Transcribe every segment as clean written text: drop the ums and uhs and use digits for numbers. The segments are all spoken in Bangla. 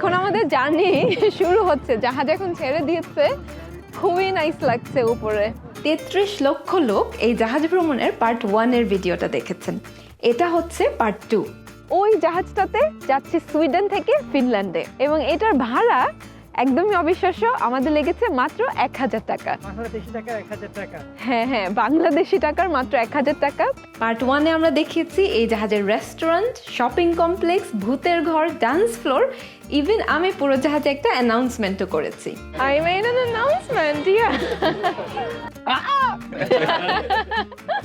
এখন আমাদের জার্নি শুরু হচ্ছে, জাহাজ এখন ছেড়ে দিয়েছে, খুবই নাইস লাগছে উপরে। 33 লক্ষ লোক এই জাহাজ ভ্রমণের পার্ট 1 এর ভিডিওটা দেখেছেন, এটা হচ্ছে পার্ট 2। ওই জাহাজটাতে যাচ্ছে সুইডেন থেকে ফিনল্যান্ডে এবং এটার ভাড়া একদমই অবিশ্বাস্য, আমাদের লেগেছে মাত্র 1000 টাকা। হ্যাঁ হ্যাঁ, বাংলাদেশি টাকার মাত্র 1000 টাকা। পার্ট 1 এ আমরা দেখিয়েছি এই জাহাজের রেস্টুরেন্ট, শপিং কমপ্লেক্স, ভূতের ঘর, ডান্স ফ্লোর, ইভেন আমি পুরো জাহাজে একটা অ্যানাউন্সমেন্টও করেছি। I made an announcement, yeah.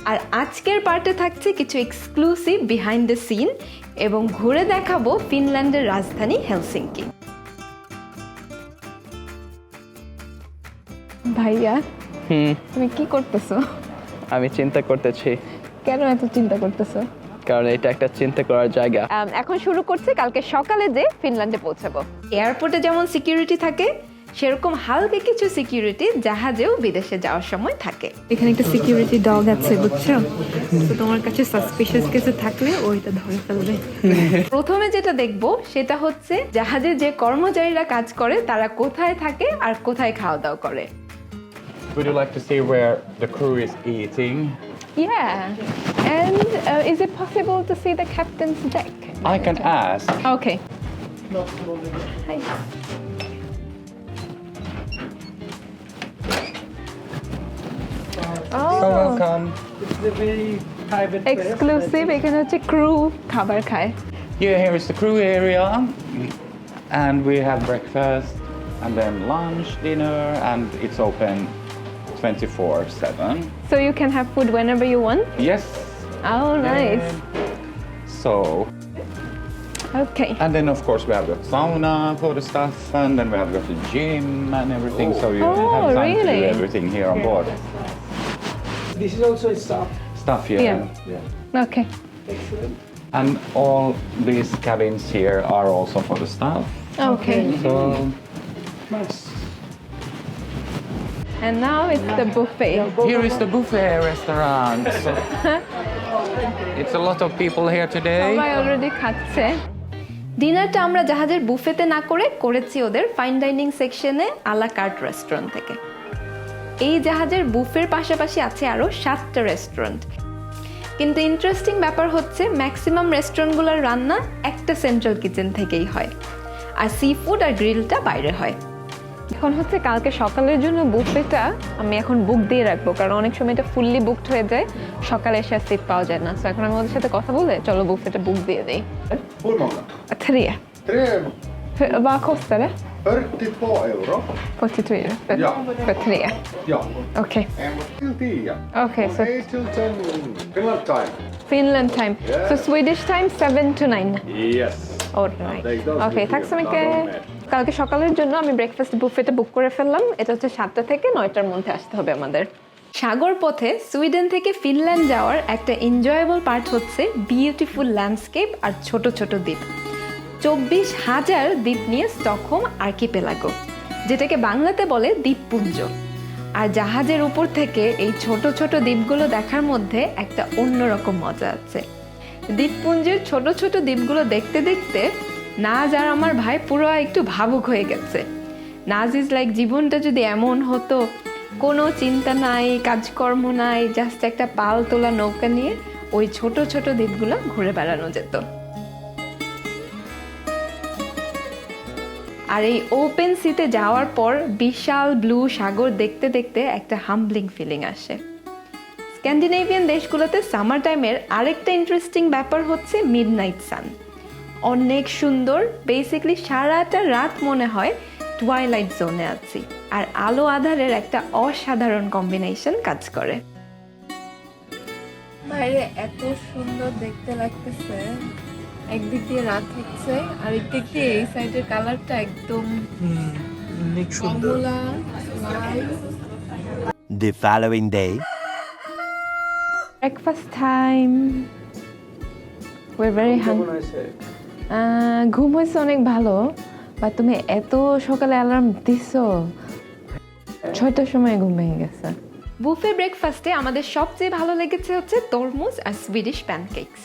আর আজকের পার্টে থাকছে কিছু এক্সক্লুসিভ বিহাইন্ড দ্য সিন এবং ঘুরে দেখাবো ফিনল্যান্ডের রাজধানী হেলসিঙ্কি। ভাইয়া, তুমি কি করতেছো? আমি চিন্তা করতেছি, কেন এত চিন্তা করতেছো? কারণ এটা একটা চিন্তা করার জায়গা। এখন শুরু করছে, কালকে সকালে যে ফিনল্যান্ডে পৌঁছাবো। এয়ারপোর্টে যেমন সিকিউরিটি থাকে, সেরকম হালকা কিছু সিকিউরিটি জাহাজেও বিদেশে যাওয়ার সময় থাকে। এখানে একটা সিকিউরিটি ডগ আছে, বুঝছো? তো তোমার কাছে সাসপিশিয়াস কিছু থাকলে ওইটা ধরে ফেলবে। প্রথমে যেটা দেখবো সেটা হচ্ছে জাহাজে যে কর্মচারীরা কাজ করে তারা কোথায় থাকে আর কোথায় খাওয়া দাওয়া করে। Would you like to see where the crew is eating? Yeah, and is it possible to see the captain's deck? I can ask. Okay. Hi. So welcome. Exclusive, এখানে হচ্ছে ক্রু খাবার খায়। Yeah, here is the crew area, and we have breakfast, and then lunch, dinner, and it's open 24/7. So you can have food whenever you want? Yes. Oh, nice. So, Okay. and then of course we have got sauna for the staff, and then we have got the gym and everything. So you Oh, have time to really? do everything here on board. This is also a staff. Stuff, yeah. Yeah. Okay. Excellent. And all these cabins here are also for the staff. Okay. So Nice. And now it's the buffet. here is the buffet restaurant. So it's a lot of people here today. সবাই অলরেডি খাচ্ছে। ডিনারটা আমরা জাহাজের বুফেতে না করেছি ওদের ফাইন ডাইনিং সেকশনে আলা কার্ট রেস্টুরেন্ট থেকে। এই জাহাজের বুফের পাশাপাশি আছে আরও 7টা রেস্টুরেন্ট, কিন্তু ইন্টারেস্টিং ব্যাপার হচ্ছে ম্যাক্সিমাম রেস্টুরেন্টগুলোর রান্না একটা সেন্ট্রাল কিচেন থেকেই হয়, আর সি ফুড আর গ্রিলটা বাইরে হয়। এখন হচ্ছে কালকে সকালের জন্য বুফেটা আমি এখন বুক দিয়ে রাখবো, কারণ অনেক সময় এটা ফুললি বুকড হয়ে যায়, সকালে এসে আর সিট পাওয়া যায় না। তো এখন আমি ওদের সাথে কথা বলে চলো বুফেটা বুক দিয়ে দিই। Hur många? 3. 3, Vad kostar det? 42 euro. 42 euro Ja. för 3. Ja. Okej. En till 10. Okej, så 8 till 10 Finland time. Finland time. Yeah. Så Swedish time 7 to 9. Yes. All right. They don't Okej, give tack så you mycket. double med. কালকে সকালের জন্য আমি ব্রেকফাস্ট বুফেটা বুক করে ফেললাম। এটা হচ্ছে 7টা থেকে 9টার মধ্যে আসতে হবে আমাদের। সাগর পথে সুইডেন থেকে ফিনল্যান্ড যাওয়ার একটা এনজয়েবল পার্ট হচ্ছে বিউটিফুল ল্যান্ডস্কেপ আর ছোট ছোট দ্বীপ। 24,000 দ্বীপ নিয়ে স্টকহোম আর্কিপেলাগো, যেটাকে বাংলাতে বলে দ্বীপপুঞ্জ। আর জাহাজের উপর থেকে এই ছোট ছোট দ্বীপগুলো দেখার মধ্যে একটা অন্যরকম মজা আছে। দ্বীপপুঞ্জের ছোট ছোট দ্বীপগুলো দেখতে দেখতে নাজ আর আমার ভাই পুরো একটু ভাবুক হয়ে গেছে। নাজ ইজ লাইক, জীবনটা যদি এমন হতো, কোনো চিন্তা নাই, কাজকর্ম নাই, জাস্ট একটা পাল তোলা নৌকা নিয়ে ওই ছোট ছোট দ্বীপগুলো ঘুরে বেড়ানো যেত। আর এই ওপেন সিতে যাওয়ার পর বিশাল ব্লু সাগর দেখতে দেখতে একটা হাম্বলিং ফিলিং আসে। স্ক্যান্ডিনেভিয়ান দেশগুলোতে সামার টাইমের আরেকটা ইন্টারেস্টিং ব্যাপার হচ্ছে মিডনাইট সান। অনেক সুন্দর, বেসিক্যালি সারাটা রাত মনে হয় টুয়াইলাইট জোনে আছি, আর আলো আধারের একটা অসাধারণ কম্বিনেশন কাজ করে। বাইরে এত সুন্দর দেখতে লাগতেছে, একদিক দিয়ে রাত হচ্ছে আর একদিক দিয়ে এই সাইডের কালারটা একদম অনেক সুন্দর। কমলা লাল। The following day. Breakfast time. We're very hungry. ঘুম হয়েছে অনেক ভালো, বা তুমি এত সকালে অ্যালার্ম দিছো? 6টার সময় ঘুম ভেঙে গেছে। বুফে ব্রেকফাস্টে আমাদের সবচেয়ে ভালো লেগেছে হচ্ছে তরমুজ আর সুইডিশ প্যানকেকস।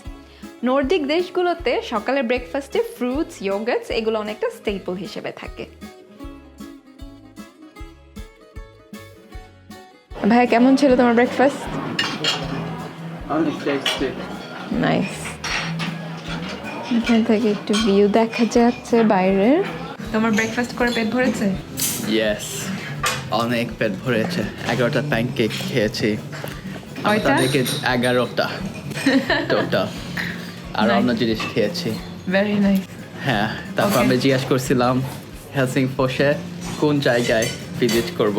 নর্ডিক দেশগুলোতে সকালের ব্রেকফাস্টে ফ্রুটস, ইয়োগার্টস এগুলো অনেকটা স্টেপল হিসেবে থাকে। ভাই, কেমন ছিল তোমার ব্রেকফাস্ট? অনেক টেস্টি। নাইস। এখান থেকে একটু ভিউ দেখা যাচ্ছে বাইরের। তোমার ব্রেকফাস্ট করে পেট ভরেছে? ইয়েস, অনেক পেট ভরেছে। 11টা প্যানকেক খেয়েছি। কয়টা? 11টা টোটাল। আর অন্য জিনিস খেয়েছি। Very nice. হ্যাঁ, তারপর Okay. আমি জিজ্ঞাসা করছিলাম হেলসিংফোর্সে কোন জায়গায় ভিজিট করব।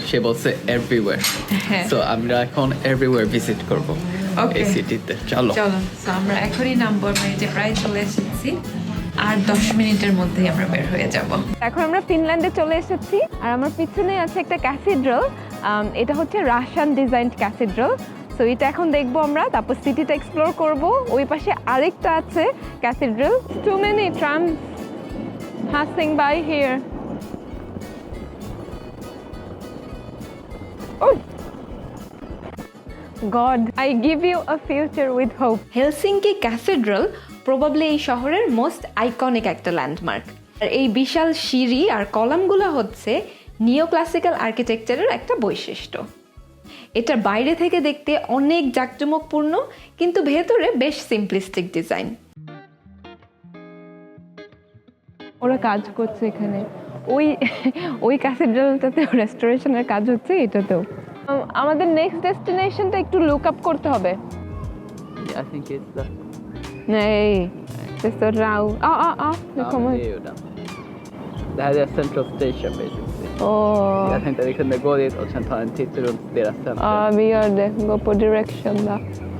সে বলছে এভরিওয়্যার। হ্যাঁ। সো আমরা এখন এভরিওয়্যার ভিজিট করব Okay. এই সিটিতে। চলো। চলো, তো আমরা এখনই নামবো। আমরা এই যে প্রায় চলে এসেছি, আর 10 মিনিটের মধ্যেই আমরা বের হয়ে যাব। এখন আমরা ফিনল্যান্ডে চলে এসেছি আর আমার পিছনে আছে একটা ক্যাথিড্রাল। এটা হচ্ছে রাশিয়ান ডিজাইনড ক্যাথিড্রাল। সো এটা এখন দেখবো আমরা, তারপর সিটিটা এক্সপ্লোর করব। ওই পাশে আরেকটা আছে cathedral. Too many trams passing by here. Oh God, I give you a future with hope. Helsinki cathedral probably এই শহরের মোস্ট আইকনিক একটা ল্যান্ডমার্ক। আর এই বিশাল সিঁড়ি আর কলামগুলো হচ্ছে নিওক্লাসিক্যাল আর্কিটেকচারের একটা বৈশিষ্ট্য। এটা বাইরে থেকে দেখতে অনেক জাঁকজমকপূর্ণ, কিন্তু ভেতরে বেশ সিম্পলিস্টিক ডিজাইন। ওরা কাজ করছে এখানে, ওই ক্যাথিড্রালটাতেও রেস্টোরেশনের কাজ হচ্ছে, এটাতেও। আমাদের নেক্সট ডেস্টিনেশনটা একটু লুক আপ করতে হবে। I think it's the Nej, det står Rau. Nu kommer det är ju den. Det här är Central Station basically. Åh, Jag tänkte att vi kunde gå dit och sen ta en titt runt deras centrum. ja vi gör det. Gå på direction då.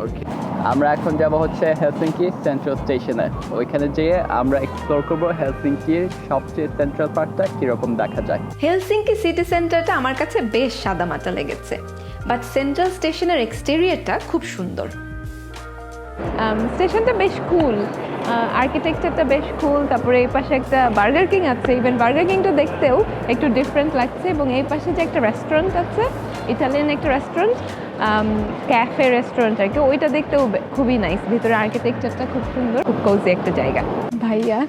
Okay. আমরা এখন যাব হচ্ছে হেলসিঙ্কি সেন্ট্রাল স্টেশনে। ওইখানে যেয়ে আমরা এক্সপ্লোর করব হেলসিঙ্কির সবচেয়ে সেন্ট্রাল পার্টটা কিরকম দেখা যায়। হেলসিঙ্কি সিটি সেন্টারটা আমার কাছে বেশ সাদামাটা লেগেছে, বাট সেন্ট্রাল স্টেশনের এক্সটেরিয়রটা খুব সুন্দর। স্টেশনটা বেশ কুল, আর্কিটেকচারটা বেশ কুল। তারপরে এই পাশে একটা বার্গার কিং আছে, ইভেন বার্গার কিংটা দেখতেও একটু ডিফারেন্ট লাগছে। এবং এই পাশে যে একটা রেস্টুরেন্ট আছে, ইটালিয়ান একটা রেস্টুরেন্ট, ক্যাফে রেস্টুরেন্ট আর কি, ওইটা দেখতেও খুবই নাইস। ভিতরে আর্কিটেকচারটা খুব সুন্দর, খুব কোজি একটা জায়গা। ভাইয়া,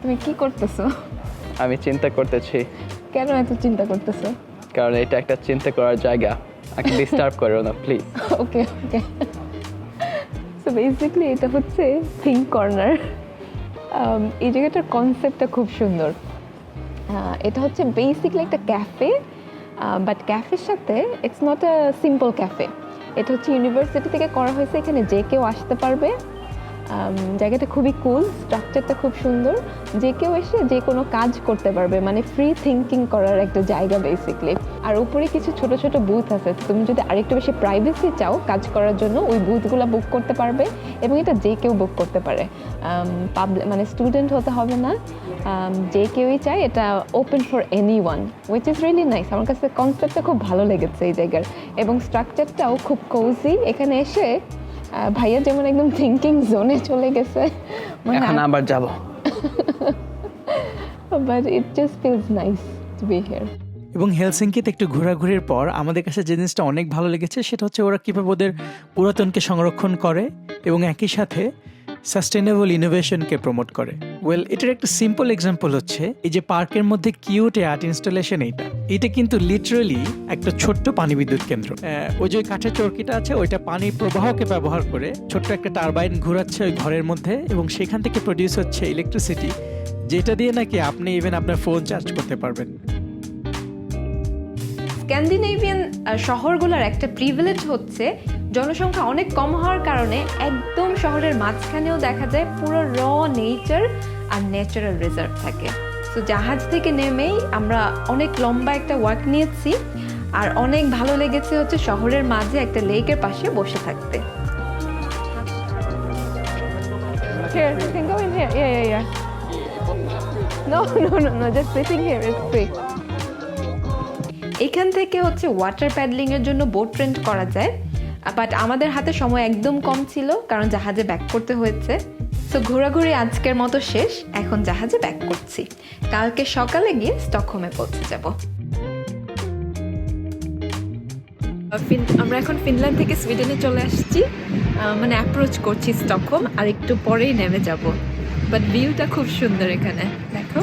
তুমি কি করতেছো? আমি চিন্তা করতেছি, কেন এত চিন্তা করতেছো? কারণ এটা একটা চিন্তা করার জায়গা। আমাকে ডিস্টার্ব করো না please. Okay okay. So basically এটা হচ্ছে থিঙ্ক কর্নার। এই জায়গাটার কনসেপ্টটা খুব সুন্দর। এটা হচ্ছে বেসিক্যালি একটা ক্যাফে, বাট ক্যাফের সাথে it's not a simple cafe. এটা হচ্ছে ইউনিভার্সিটি থেকে করা হয়েছে, এখানে যে কেউ আসতে পারবে। জায়গাটা খুবই কুল, স্ট্রাকচারটা খুব সুন্দর, যে কেউ এসে যে কোনো কাজ করতে পারবে, মানে ফ্রি থিঙ্কিং করার একটা জায়গা বেসিক্যালি। আর উপরে কিছু ছোট ছোট বুথ আছে, তুমি যদি আরেকটু বেশি প্রাইভেসি চাও কাজ করার জন্য, ওই বুথগুলো বুক করতে পারবে। এবং এটা যে কেউ বুক করতে পারে, মানে স্টুডেন্ট হতে হবে না, যে কেউই চায়। এটা open for any one, which is really nice. আমার কাছে কনসেপ্টটা খুব ভালো লেগেছে এই জায়গার, এবং স্ট্রাকচারটাও খুব কোজি। এখানে এসে ভাইয়া যেমন একদম থিঙ্কিং জোনে চলে গেছে, এখন আবার যাব। But it just feels nice to B here. এবং হেলসিঙ্কিতে একটু ঘোরাঘুরির পর আমাদের কাছে যে জিনিসটা অনেক ভালো লেগেছে সেটা হচ্ছে ওরা কীভাবে ওদের পুরাতনকে সংরক্ষণ করে এবং একই সাথে সাস্টেনেবল ইনোভেশনকে প্রমোট করে। ওয়েল, এটার একটা সিম্পল এক্সাম্পল হচ্ছে এই যে পার্কের মধ্যে কিউট আর্ট ইনস্টলেশন। এটা কিন্তু লিটারালি একটা ছোট্ট পানি বিদ্যুৎ কেন্দ্র। ওই যে কাঠের চরকিটা আছে, ওইটা পানির প্রবাহকে ব্যবহার করে ছোট্ট একটা টারবাইন ঘোরাচ্ছে ওই ঘরের মধ্যে, এবং সেখান থেকে প্রডিউস হচ্ছে ইলেকট্রিসিটি, যেটা দিয়ে নাকি আপনি ইভেন আপনার ফোন চার্জ করতে পারবেন। স্ক্যান্ডিনেভিয়ান শহরগুলোর একটা প্রিভিলেজ হচ্ছে জনসংখ্যা অনেক কম হওয়ার কারণে একদম শহরের মাঝখানেও দেখা যায় পুরো র নেচার আর ন্যাচারাল রিজার্ভ থাকে। তো জাহাজ থেকে নেমেই আমরা অনেক লম্বা একটা ওয়াক নিয়েছি, আর অনেক ভালো লেগেছে হচ্ছে শহরের মাঝে একটা লেকের পাশে বসে থাকতে। Here, you can go in here. Yeah. No, just sitting here is free. এখান থেকে হচ্ছে ওয়াটার প্যাডলিং এর জন্য বোট রেন্ট করা যায়, বাট আমাদের হাতে সময় একদম কম ছিল কারণ জাহাজে ব্যাক করতে হয়েছে। সো ঘোরাঘুরি আজকের মতো শেষ, এখন জাহাজে ব্যাক করছি। কালকে সকালে গিয়ে স্টকহোমে পৌঁছে যাব। আমরা এখন ফিনল্যান্ড থেকে সুইডেনে চলে আসছি। মানে অ্যাপ্রোচ করছি স্টকহোম, আর একটু পরেই নেমে যাব। বাট ভিউটা খুব সুন্দর এখানে, দেখো।